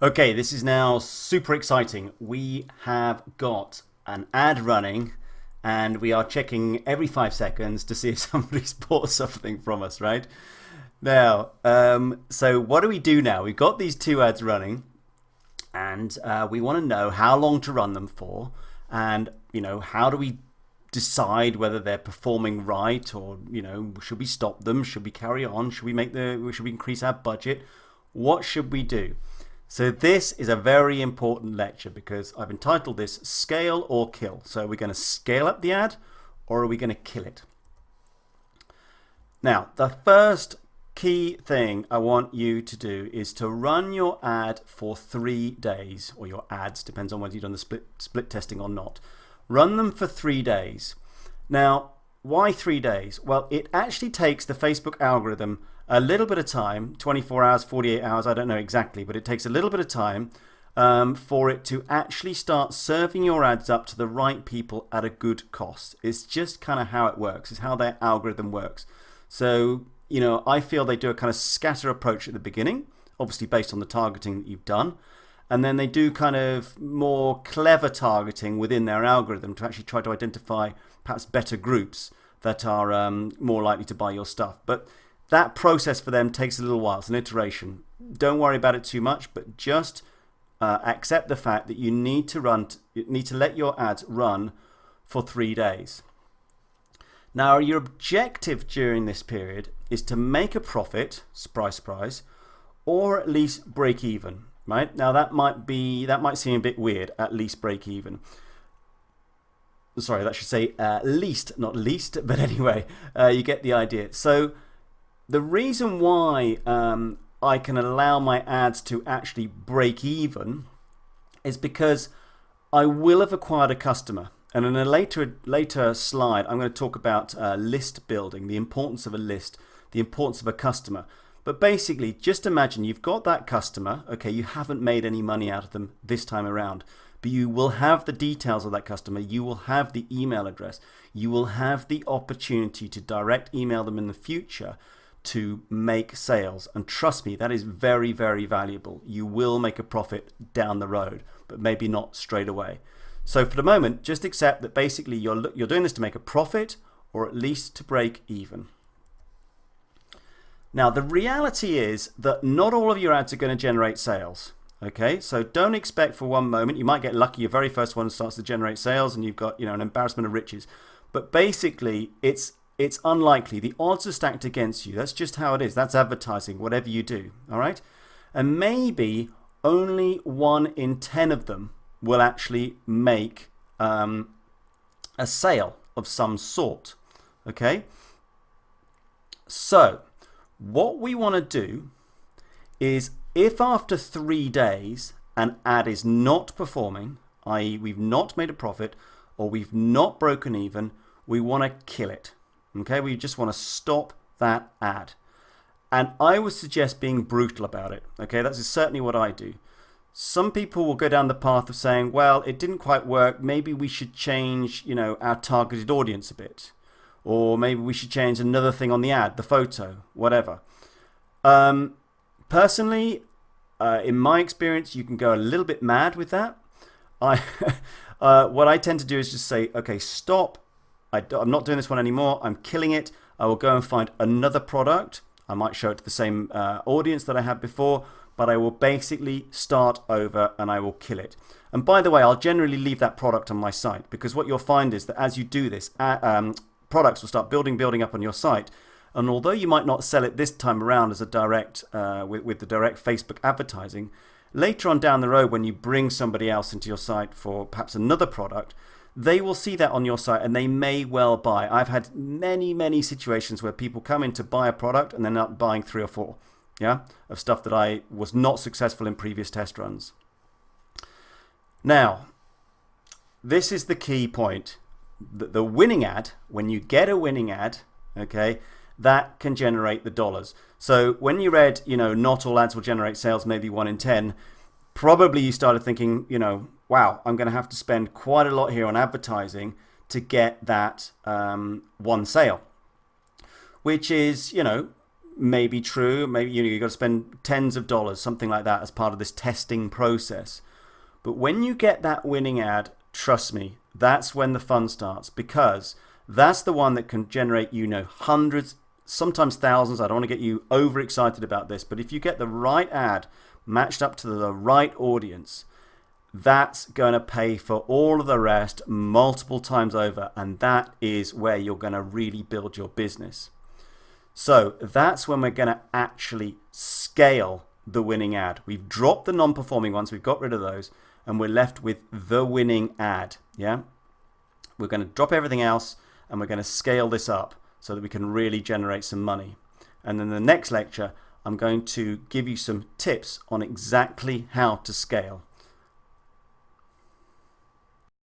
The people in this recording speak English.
Okay, this is now super exciting. We have got an ad running and we are checking every 5 seconds to see if somebody's bought something from us, right? Now, so what do we do now? We've got these two ads running and we want to know how long to run them for and, how do we decide whether they're performing right or, should we stop them? Should we carry on? Should we increase our budget? What should we do? So this is a very important lecture because I've entitled this Scale or Kill. So are we going to scale up the ad or are we going to kill it? Now, the first key thing I want you to do is to run your ad for 3 days, or your ads, depends on whether you've done the split testing or not. Run them for 3 days. Now, why 3 days? Well, it actually takes the Facebook algorithm a little bit of time, 24 hours, 48 hours, I don't know exactly, but it takes a little bit of time for it to actually start serving your ads up to the right people at a good cost. It's just kind of how it works. It's how their algorithm works. So, I feel they do a kind of scatter approach at the beginning, obviously based on the targeting that you've done. And then they do kind of more clever targeting within their algorithm to actually try to identify perhaps better groups that are more likely to buy your stuff. But that process for them takes a little while. It's an iteration. Don't worry about it too much, but just accept the fact that you need to let your ads run for 3 days. Now, your objective during this period is to make a profit, surprise, surprise, or at least break even. Right? Now that might seem a bit weird, at least break even. Sorry, that should say least, not least, but anyway, you get the idea. So the reason why I can allow my ads to actually break even is because I will have acquired a customer. And in a later slide, I'm going to talk about list building, the importance of a list, the importance of a customer. But basically, just imagine you've got that customer. Okay, you haven't made any money out of them this time around, but you will have the details of that customer. You will have the email address. You will have the opportunity to direct email them in the future to make sales. And trust me, that is very, very valuable. You will make a profit down the road, but maybe not straight away. So for the moment, just accept that basically you're doing this to make a profit or at least to break even. Now, the reality is that not all of your ads are going to generate sales. Okay, so don't expect for one moment, you might get lucky, your very first one starts to generate sales and you've got, an embarrassment of riches. But basically, it's unlikely. The odds are stacked against you. That's just how it is. That's advertising, whatever you do. All right, and maybe only 1 in 10 of them will actually make a sale of some sort. Okay, so what we want to do is, if after 3 days an ad is not performing, i.e. we've not made a profit or we've not broken even, we want to kill it. Okay, we just want to stop that ad. And I would suggest being brutal about it. Okay, that's certainly what I do. Some people will go down the path of saying, well, it didn't quite work. Maybe we should change, our targeted audience a bit. Or maybe we should change another thing on the ad, the photo, whatever. Personally, in my experience, you can go a little bit mad with that. What I tend to do is just say, okay, stop. I'm not doing this one anymore. I'm killing it. I will go and find another product. I might show it to the same audience that I had before, but I will basically start over and I will kill it. And by the way, I'll generally leave that product on my site, because what you'll find is that as you do this, products will start building up on your site. And although you might not sell it this time around as a direct with the direct Facebook advertising, later on down the road when you bring somebody else into your site for perhaps another product, they will see that on your site and they may well buy. I've had many situations where people come in to buy a product and they're not buying 3 or 4 of stuff that I was not successful in previous test runs. Now, this is the key point. The winning ad, when you get a winning ad, okay, that can generate the dollars. So when you read, not all ads will generate sales, maybe 1 in 10, probably you started thinking, wow, I'm going to have to spend quite a lot here on advertising to get that one sale, which is, may be true. Maybe you've got to spend tens of dollars, something like that, as part of this testing process. But when you get that winning ad, trust me, that's when the fun starts, because that's the one that can generate, hundreds, sometimes thousands. I don't want to get you overexcited about this, but if you get the right ad matched up to the right audience, that's going to pay for all of the rest multiple times over, and that is where you're going to really build your business. So that's when we're going to actually scale the winning ad. We've dropped the non-performing ones, we've got rid of those, and we're left with the winning ad. Yeah, we're going to drop everything else and we're going to scale this up so that we can really generate some money. And then the next lecture, I'm going to give you some tips on exactly how to scale.